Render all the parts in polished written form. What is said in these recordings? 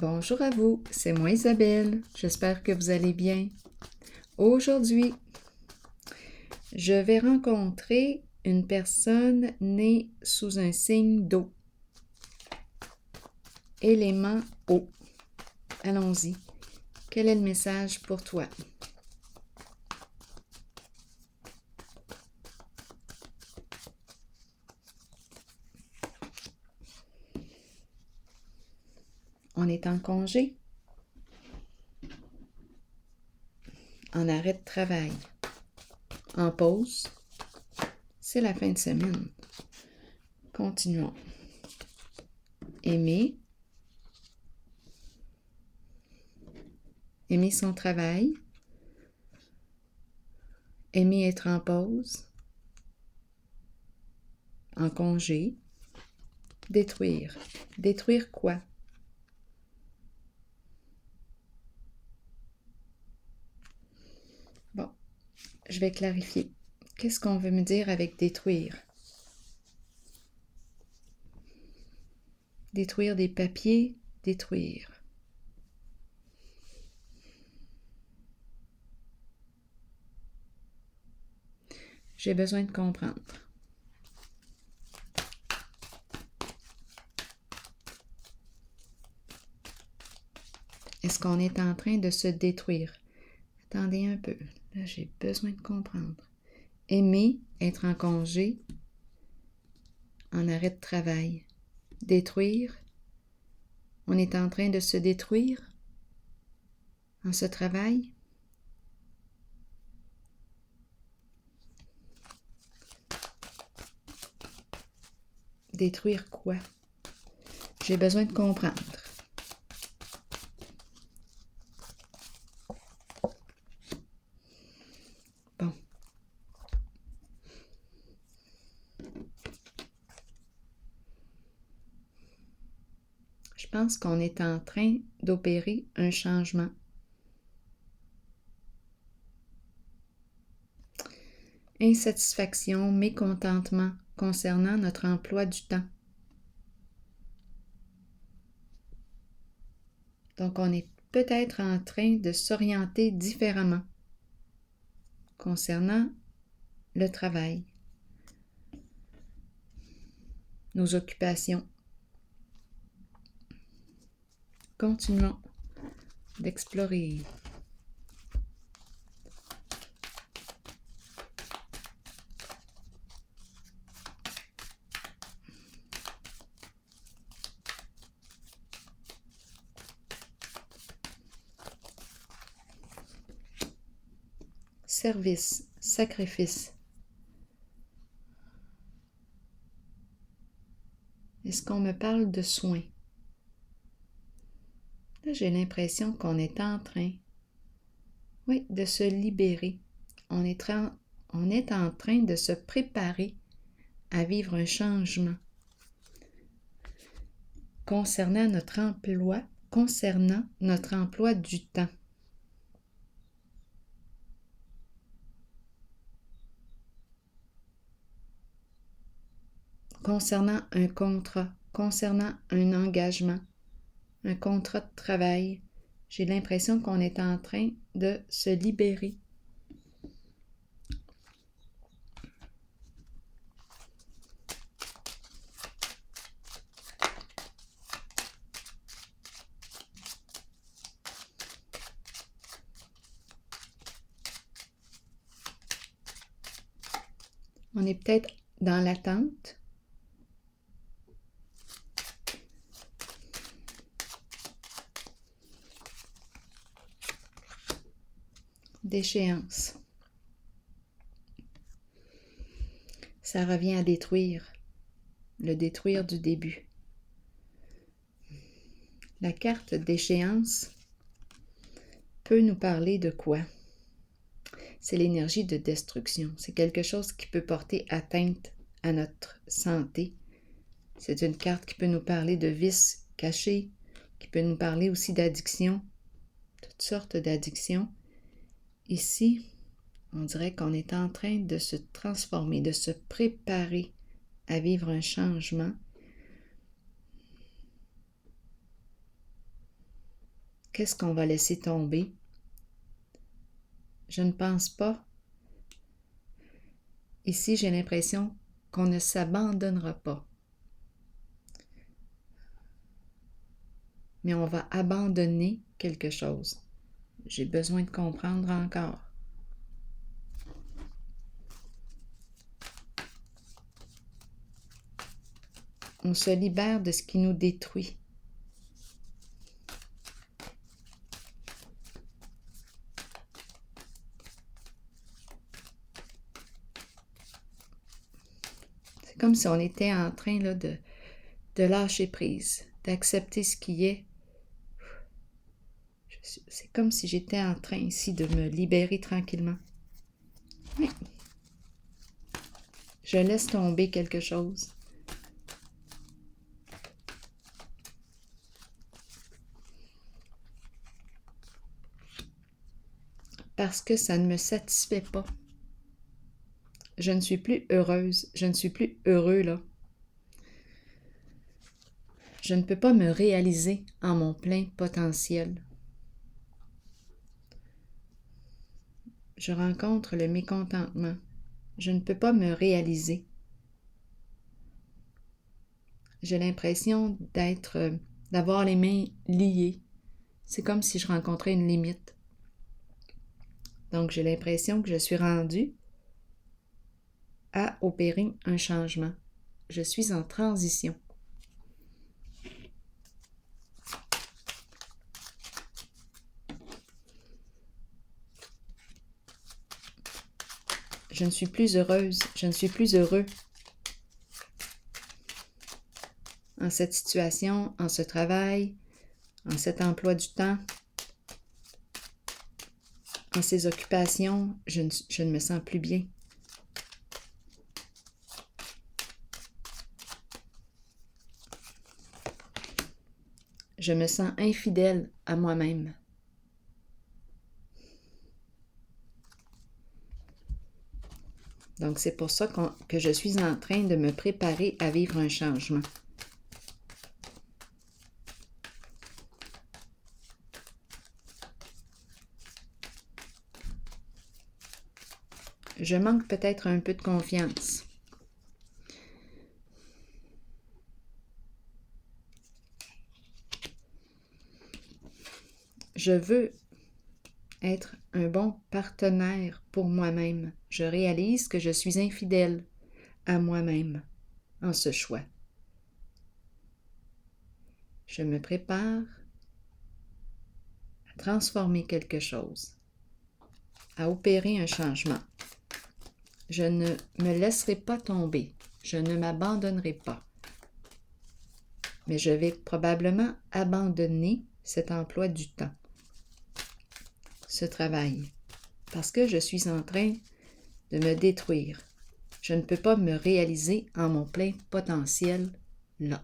Bonjour à vous, c'est moi Isabelle. J'espère que vous allez bien. Aujourd'hui, je vais rencontrer une personne née sous un signe d'eau. Élément eau. Allons-y. Quel est le message pour toi? On est en congé, en arrêt de travail, en pause. C'est la fin de semaine. Continuons. Aimer son travail, aimer être en pause, en congé, détruire. Détruire quoi? Bon, je vais clarifier. Qu'est-ce qu'on veut me dire avec détruire? Détruire des papiers, détruire. J'ai besoin de comprendre. Est-ce qu'on est en train de se détruire? Attendez un peu. Là, j'ai besoin de comprendre. Aimer, être en congé, en arrêt de travail. Détruire. On est en train de se détruire en ce travail. Détruire quoi? J'ai besoin de comprendre. Bon. Je pense qu'on est en train d'opérer un changement. Insatisfaction, mécontentement concernant notre emploi du temps. Donc, on est peut-être en train de s'orienter différemment concernant le travail, nos occupations. Continuons d'explorer. Service, sacrifice. Est-ce qu'on me parle de soins? Là, j'ai l'impression qu'on est en train, oui, de se libérer. On est en train de se préparer à vivre un changement concernant notre emploi du temps. Concernant un contrat, concernant un engagement, un contrat de travail, j'ai l'impression qu'on est en train de se libérer. On est peut-être dans l'attente. D'échéance. Ça revient à détruire, le détruire du début. La carte d'échéance peut nous parler de quoi? C'est l'énergie de destruction. C'est quelque chose qui peut porter atteinte à notre santé. C'est une carte qui peut nous parler de vices cachés, qui peut nous parler aussi d'addiction, toutes sortes d'addictions. Ici, on dirait qu'on est en train de se transformer, de se préparer à vivre un changement. qu'est-ce qu'on va laisser tomber? Je ne pense pas. Ici, j'ai l'impression qu'on ne s'abandonnera pas. Mais on va abandonner quelque chose. J'ai besoin de comprendre encore. On se libère de ce qui nous détruit. C'est comme si on était en train là, de lâcher prise, d'accepter ce qui est. C'est comme si j'étais en train ici de me libérer tranquillement. Oui. Je laisse tomber quelque chose. Parce que ça ne me satisfait pas. Je ne suis plus heureuse, je ne suis plus heureux là. Je ne peux pas me réaliser en mon plein potentiel. Je rencontre le mécontentement. Je ne peux pas me réaliser. J'ai l'impression d'avoir les mains liées. C'est comme si je rencontrais une limite. Donc, j'ai l'impression que je suis rendue à opérer un changement. Je suis en transition. Je ne suis plus heureuse, je ne suis plus heureux en cette situation, en ce travail, en cet emploi du temps, en ces occupations, je ne me sens plus bien. Je me sens infidèle à moi-même. Donc, c'est pour ça que je suis en train de me préparer à vivre un changement. Je manque peut-être un peu de confiance. Je veux être un bon partenaire pour moi-même. Je réalise que je suis infidèle à moi-même en ce choix. Je me prépare à transformer quelque chose, à opérer un changement. Je ne me laisserai pas tomber, je ne m'abandonnerai pas. Mais je vais probablement abandonner cet emploi du temps, ce travail, parce que je suis en train de me détruire. Je ne peux pas me réaliser en mon plein potentiel là.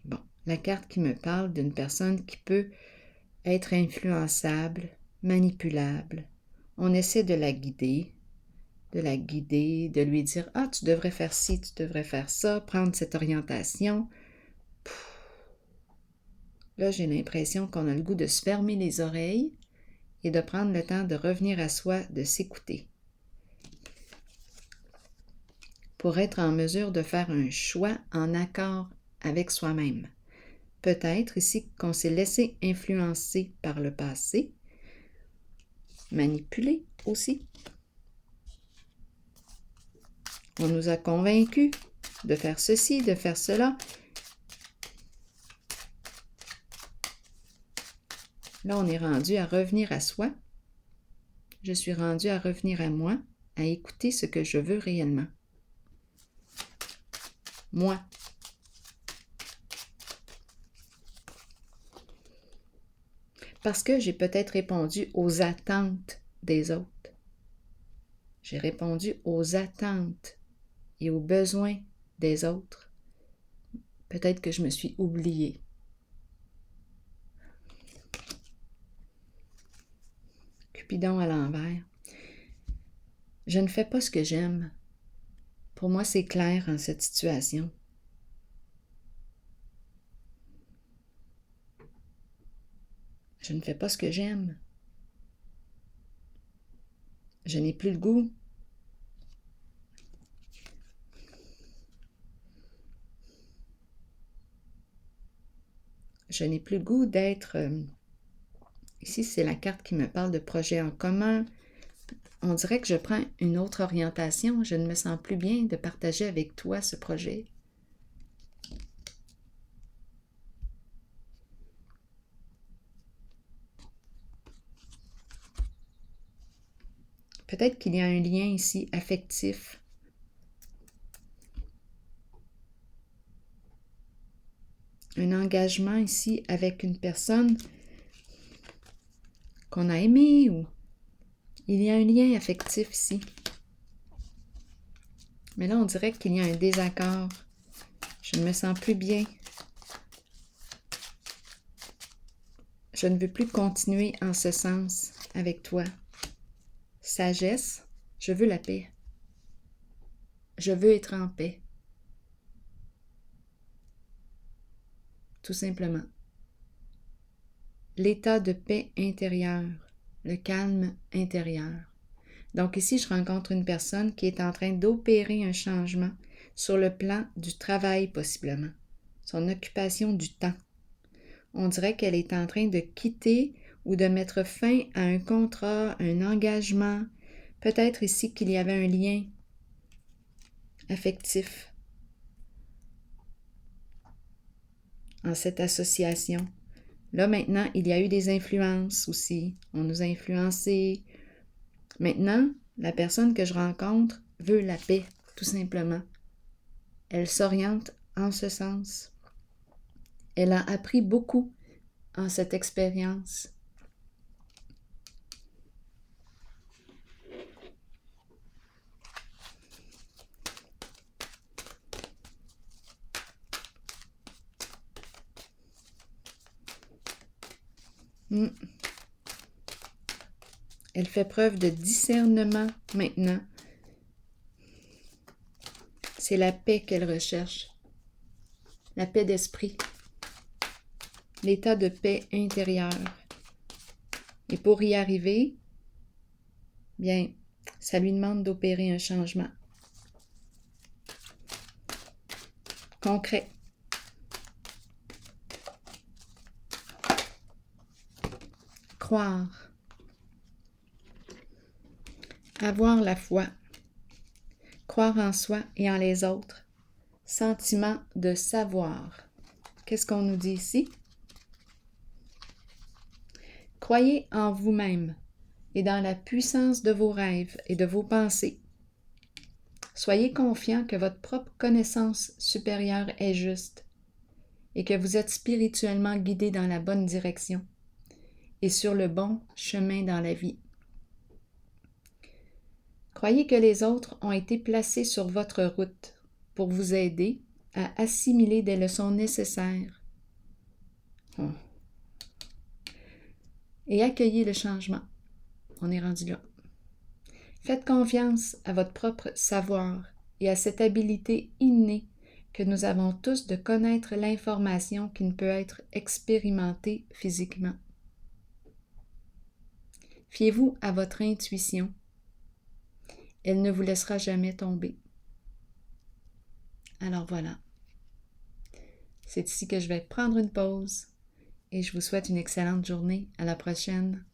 Bon, la carte qui me parle d'une personne qui peut être influençable, manipulable. On essaie de la guider, de lui dire « Ah, tu devrais faire ci, tu devrais faire ça, prendre cette orientation. » Là, j'ai l'impression qu'on a le goût de se fermer les oreilles et de prendre le temps de revenir à soi, de s'écouter. Pour être en mesure de faire un choix en accord avec soi-même. Peut-être ici qu'on s'est laissé influencer par le passé, manipulé aussi. On nous a convaincus de faire ceci, de faire cela. Là, on est rendu à revenir à soi. Je suis rendu à revenir à moi, à écouter ce que je veux réellement. Moi. Parce que j'ai peut-être répondu aux attentes des autres. J'ai répondu aux attentes et aux besoins des autres. Peut-être que je me suis oubliée. Cupidon à l'envers. Je ne fais pas ce que j'aime. Pour moi, c'est clair en cette situation. Je ne fais pas ce que j'aime. Je n'ai plus le goût. Je n'ai plus le goût d'être... Ici, c'est la carte qui me parle de projet en commun. On dirait que je prends une autre orientation. Je ne me sens plus bien de partager avec toi ce projet. Peut-être qu'il y a un lien ici affectif. Un engagement ici avec une personne qu'on a aimée ou il y a un lien affectif ici. Mais là, on dirait qu'il y a un désaccord. Je ne me sens plus bien. Je ne veux plus continuer en ce sens avec toi. Sagesse, je veux la paix. Je veux être en paix. Tout simplement. L'état de paix intérieure, le calme intérieur. Donc ici, je rencontre une personne qui est en train d'opérer un changement sur le plan du travail possiblement, son occupation du temps. On dirait qu'elle est en train de quitter ou de mettre fin à un contrat, un engagement. Peut-être ici qu'il y avait un lien affectif en cette association. Là, maintenant, il y a eu des influences aussi. On nous a influencés. Maintenant, la personne que je rencontre veut la paix, tout simplement. Elle s'oriente en ce sens. Elle a appris beaucoup en cette expérience. Elle fait preuve de discernement maintenant. C'est la paix qu'elle recherche. La paix d'esprit. L'état de paix intérieure. Et pour y arriver, bien, ça lui demande d'opérer un changement concret. Croire. Avoir la foi. Croire en soi et en les autres. Sentiment de savoir. Qu'est-ce qu'on nous dit ici? Croyez en vous-même et dans la puissance de vos rêves et de vos pensées. Soyez confiant que votre propre connaissance supérieure est juste et que vous êtes spirituellement guidé dans la bonne direction et sur le bon chemin dans la vie. Croyez que les autres ont été placés sur votre route pour vous aider à assimiler des leçons nécessaires. Et accueillez le changement. On est rendu là. Faites confiance à votre propre savoir et à cette habilité innée que nous avons tous de connaître l'information qui ne peut être expérimentée physiquement. Fiez-vous à votre intuition. Elle ne vous laissera jamais tomber. Alors voilà. C'est ici que je vais prendre une pause et je vous souhaite une excellente journée. À la prochaine.